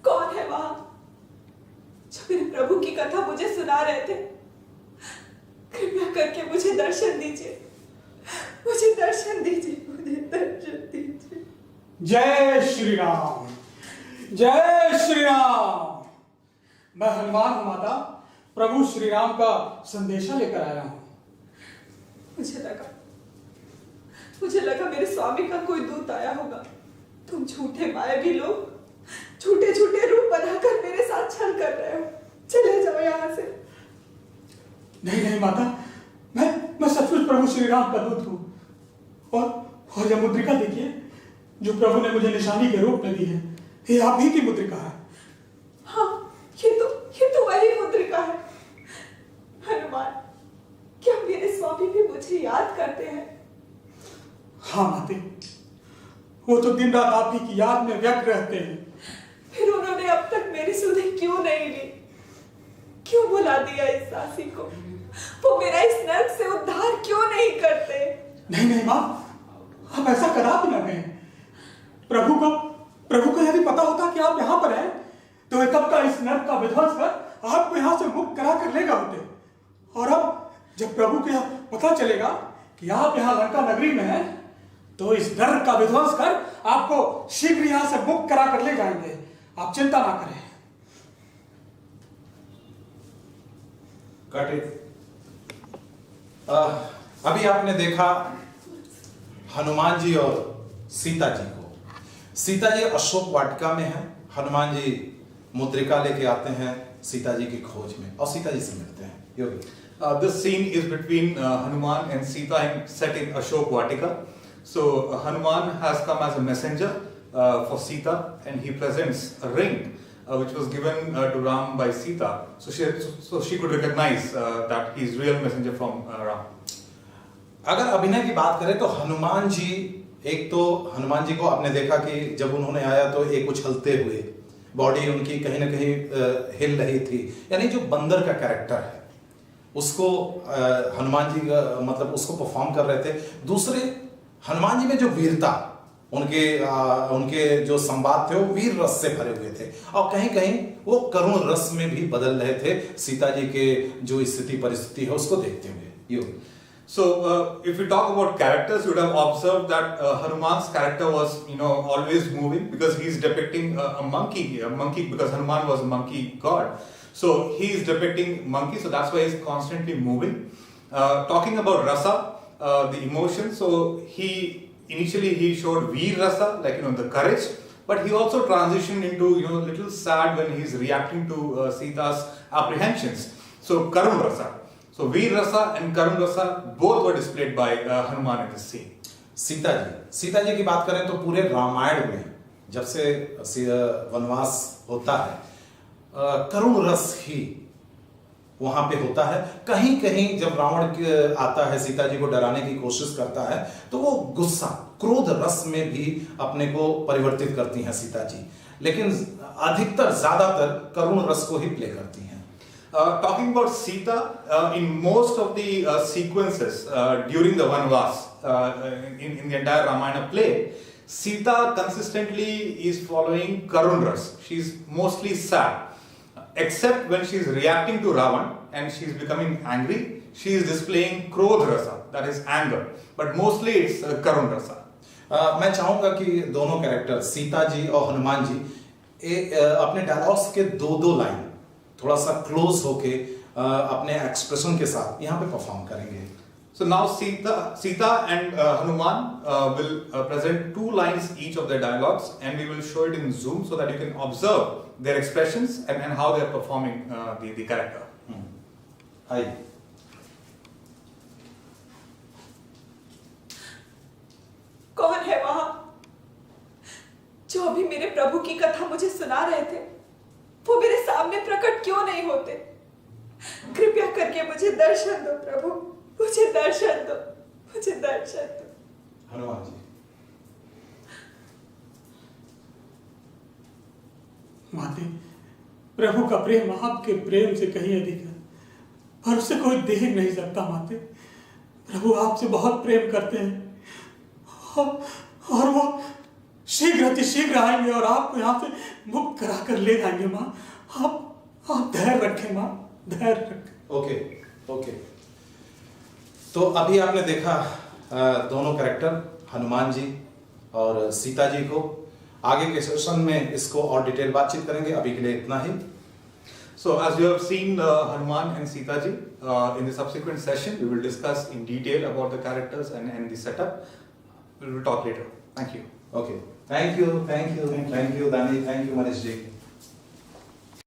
कौन है वहां जो मेरे प्रभु की कथा मुझे सुना रहे थे? कृपया करके मुझे दर्शन दीजिए, मुझे दर्शन दीजिए, मुझे दर्शन दीजिए। जय श्री राम, जय श्री राम। मैं हनुमान हूं माता, प्रभु श्री राम का संदेशा लेकर आया हूं। मुझे लगा मेरे स्वामी का कोई दूत आया होगा। तुम झूठे मायावी लोग झूठे झूठे रूप बनाकर मेरे साथ छल कर रहे हो। चले जाओ यहाँ से। नहीं नहीं माता, मैं सचमुच प्रभु श्री राम का दूत हूं। और यह मुद्रिका देखिए जो प्रभु ने मुझे निशानी के रूप में दी है, ये आप ही की मुद्रिका है। हाँ, ये तो वही मुद्रिका है। हनुमान, क्या मेरे स्वामी भी मुझे याद करते हैं? हाँ माते, वो तो दिन रात आप ही की याद में व्यक्त रहते हैं। फिर उन्होंने अब तक मेरी सुधि क्यों नहीं ली? क्यों बुला दिया इस दासी को? वो मेरा इस नर्क से उद्धार क्यों नहीं करते? नहीं माँ, आप ऐसा करा भी ना गए। प्रभु को यदि पता होता कि आप यहाँ पर हैं, तो वे कब का इस नर्क का विध्वंस कर आपको यहाँ से मुक्त करा कर ले होते। और अब जब प्रभु को पता चलेगा कि आप यहाँ लंका नगरी में हैं, तो इस नर्क का विध्वंस कर आपको शीघ्र यहाँ से मुक्त करा कर ले जाएंगे। आप चिंता ना करें। अभी आपने देखा हनुमान जी और सीता जी को। सीता जी अशोक वाटिका में है, हनुमान जी मुद्रिका लेके आते हैं सीता जी की खोज में और सीता जी से मिलते हैं। योगी, this scene is between Hanuman and Sita set in Ashok Vatika. So Hanuman has come as a messenger for Sita, and he presents a ring which was given to Ram by Sita, so she could recognize that he is real messenger from Ram. अगर अभिनय की बात करें तो हनुमान जी, एक तो हनुमान जी को आपने देखा कि जब उन्होंने आया तो एक उछलते हुए, बॉडी उनकी कहीं ना कहीं हिल रही थी, यानी जो बंदर का कैरेक्टर है उसको हनुमान जी मतलब उसको परफॉर्म कर रहे थे। दूसरे, हनुमान जी में जो वीरता, उनके जो संवाद थे वो वीर रस से भरे हुए थे और कहीं कहीं वो करुण रस में भी बदल रहे थे सीता जी के जो स्थिति परिस्थिति है उसको देखते हुए। So if we talk about characters, you would have observed that Hanuman's character was, always moving because he's depicting a monkey because Hanuman was a monkey god. So he is depicting monkey, so that's why he's constantly moving. Talking about rasa, the emotion, so initially he showed veer rasa, like the courage, but he also transitioned into little sad when he's reacting to Sita's apprehensions. So karun rasa. So veer rasa and karun rasa both were displayed by Hanuman in this scene. Sita ji की बात करें तो पूरे रामायण में जब से वनवास होता है करुण रस ही वहां पे होता है। कहीं कहीं जब रावण आता है सीता जी को डराने की कोशिश करता है तो वो गुस्सा, क्रोध रस में भी अपने को परिवर्तित करती हैं सीता जी, लेकिन अधिकतर ज्यादातर करुण रस को ही प्ले करती हैं। Talking about Sita, in most of the sequences during the Vanvas in the entire Ramayana play, Sita consistently is following Karun Ras. She's mostly sad. Except when she's reacting to Ravan and she's becoming angry, she is displaying Krodh Rasa, that is anger. But mostly it's Karun Rasa. मैं चाहूंगा कि दोनों character Sita ji और हनुमान जी अपने dialogues के दो line थोड़ा सा क्लोज होके अपने एक्सप्रेशन के साथ यहाँ पे परफॉर्म करेंगे। So now Sita and Hanuman will present 2 lines each of their dialogues, and we will show it in Zoom so that you can observe their expressions and how they are performing the character. आइए। कौन है वहां जो अभी मेरे प्रभु की कथा मुझे सुना रहे थे? वो मेरे सामने प्रकट क्यों नहीं होते? कृपया करके मुझे दर्शन दो प्रभु, मुझे दर्शन दो, मुझे दर्शन दो। हनुमान जी, माते, प्रभु का प्रेम आपके प्रेम से कहीं अधिक है और उसे कोई देख नहीं सकता। माते, प्रभु आपसे बहुत प्रेम करते हैं और वो शीघ्र अतिशीघ्र आएंगे और आपको यहाँ से मुक्त करा कर ले जाएंगे माँ। आप धैर्य रखें माँ, धैर्य रखें। Okay okay. तो अभी आपने देखा दोनों कैरेक्टर हनुमान जी और सीता जी को। आगे के सेशन में इसको और डिटेल बातचीत करेंगे, अभी के लिए इतना ही। So as you have seen Hanuman and Sita ji, in the subsequent session we will discuss in detail about the characters and the setup. We will talk later. Thank you. Okay, thank you Dani, thank you Manish ji.